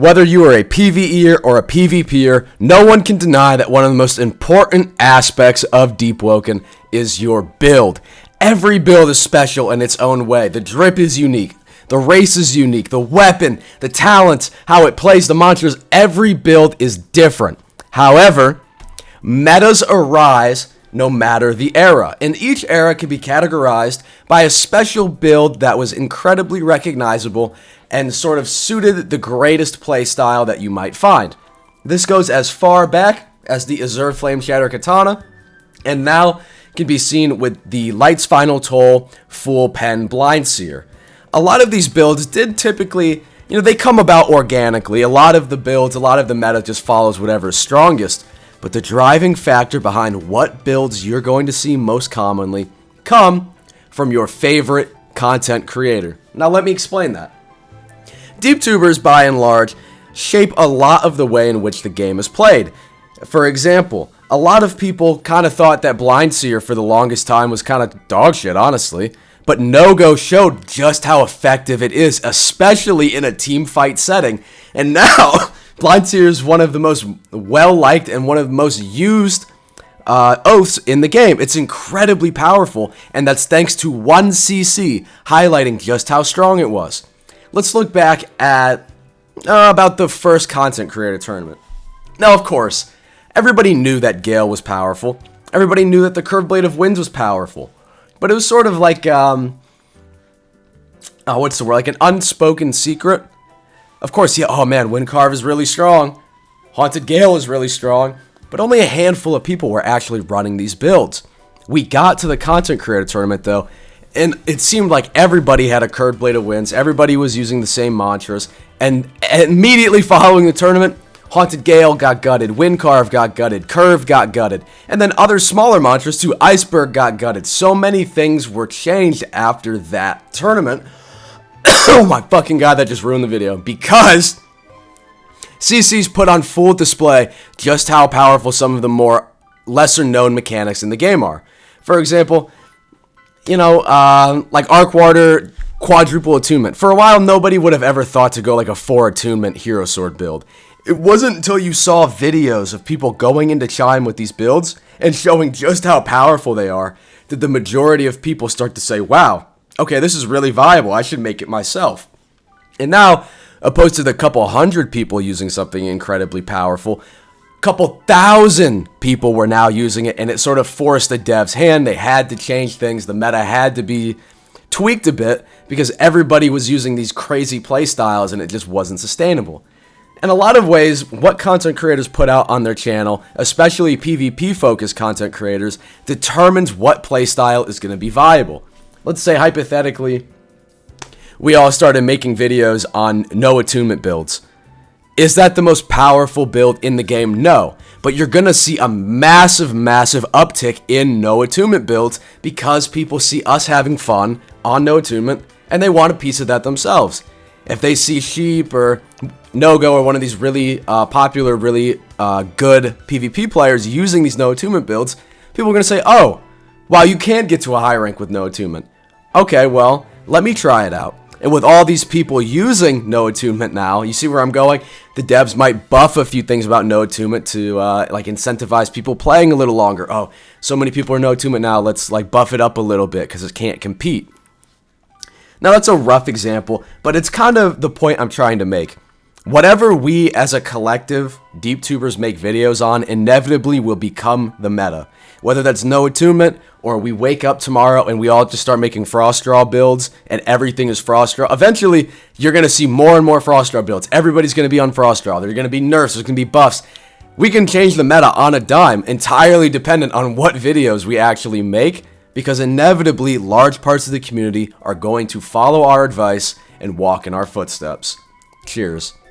Whether you are a PvEer or a PvPer, no one can deny that one of the most important aspects of Deepwoken is your build. Every build is special in its own way. The drip is unique. The race is unique. The weapon, the talents, how it plays the monsters, every build is different. However, metas arise no matter the era, and each era can be categorized by a special build that was incredibly recognizable and sort of suited the greatest playstyle that you might find. This goes as far back as the Azure Flameshatter Katana, and now can be seen with the Light's Final Toll Full Pen Blindseer. A lot of these builds did typically, they come about organically. A lot of the builds, a lot of the meta just follows whatever is strongest. But the driving factor behind what builds you're going to see most commonly come from your favorite content creator. Now let me explain that. Deeptubers, by and large, shape a lot of the way in which the game is played. For example, a lot of people kind of thought that Blindseer for the longest time was kind of dog shit, honestly. But No-Go showed just how effective it is, especially in a team fight setting. And now, Blindseer is one of the most well-liked and one of the most used oaths in the game. It's incredibly powerful, and that's thanks to 1cc, highlighting just how strong it was. Let's look back at about the first content creator tournament. Now, of course, everybody knew that Gale was powerful. Everybody knew that the Curved Blade of Winds was powerful. But it was sort of like, what's the word? Like an unspoken secret. Of course, yeah, oh man, Windcarve is really strong. Haunted Gale is really strong. But only a handful of people were actually running these builds. We got to the content creator tournament, though, and it seemed like everybody had a Curved Blade of Winds. Everybody was using the same mantras. And immediately following the tournament, Haunted Gale got gutted, Windcarve got gutted, Curve got gutted, and then other smaller mantras too, Iceberg got gutted. So many things were changed after that tournament. Oh my fucking god, that just ruined the video. Because CC's put on full display just how powerful some of the more lesser known mechanics in the game are. For example, like Arc Water quadruple attunement. For a while, nobody would have ever thought to go like a 4 attunement Hero Sword build. It wasn't until you saw videos of people going into Chime with these builds and showing just how powerful they are that the majority of people start to say, wow, okay, this is really viable. I should make it myself. And now, opposed to the couple hundred people using something incredibly powerful, a couple thousand people were now using it, and it sort of forced the devs' hand. They had to change things. The meta had to be tweaked a bit because everybody was using these crazy playstyles and it just wasn't sustainable. In a lot of ways, what content creators put out on their channel, especially PvP-focused content creators, determines what playstyle is going to be viable. Let's say, hypothetically, we all started making videos on no attunement builds. Is that the most powerful build in the game? No. But you're going to see a massive, massive uptick in no attunement builds because people see us having fun on no attunement and they want a piece of that themselves. If they see Sheep or No-Go or one of these really popular, really good PvP players using these no attunement builds, people are going to say, oh, wow, you can get to a high rank with no attunement. Okay, well, let me try it out. And with all these people using no attunement now, you see where I'm going? The devs might buff a few things about no attunement to like incentivize people playing a little longer. Oh, so many people are no attunement now, let's like buff it up a little bit because it can't compete. Now, that's a rough example, but it's kind of the point I'm trying to make. Whatever we as a collective Deeptubers make videos on inevitably will become the meta. Whether that's no attunement or we wake up tomorrow and we all just start making Frostdraw builds and everything is Frostdraw. Eventually, you're going to see more and more Frostdraw builds. Everybody's going to be on Frostdraw. There are going to be nerfs. There's going to be buffs. We can change the meta on a dime, entirely dependent on what videos we actually make, because inevitably large parts of the community are going to follow our advice and walk in our footsteps. Cheers.